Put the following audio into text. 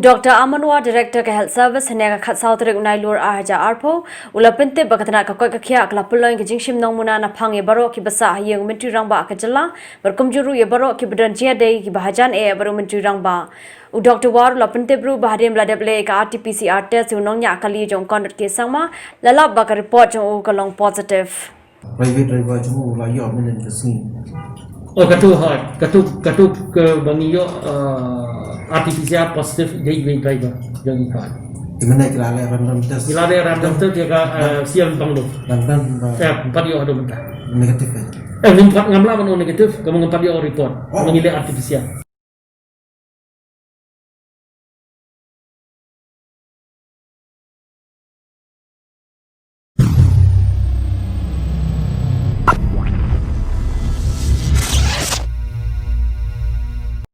Dr. Amanwa, Director of Health Service, Hanega Katsautric Nailur Ahaja Arpo, Ulapinte Bakatana Kakia, Klapulang, Jingshim Nomuna, Napang Baro, Kibasa, Young Mintu Ramba Kajala, but Kumjuru Yabaro, Kibadanjia Day, Kibahajan Air, Barumintu Ramba. Dr. War, Lapinte Bru, Bahadim Ladable, RT-PCR test, Unonya Kali, Jong Conduct Kesama, Lala Baka report, Okalong positive. Private driver cuma lagi orang yang kesini. Oh, katu ke bangiyo artificial positif dari driver yang ikan. Di mana kita ada random test? Bila ada random test dia siang bang lo. Random. Empat yo ada mentah. Negatif. Empat ngamla mana negatif, kamu empat yo report. Mengilai artificial.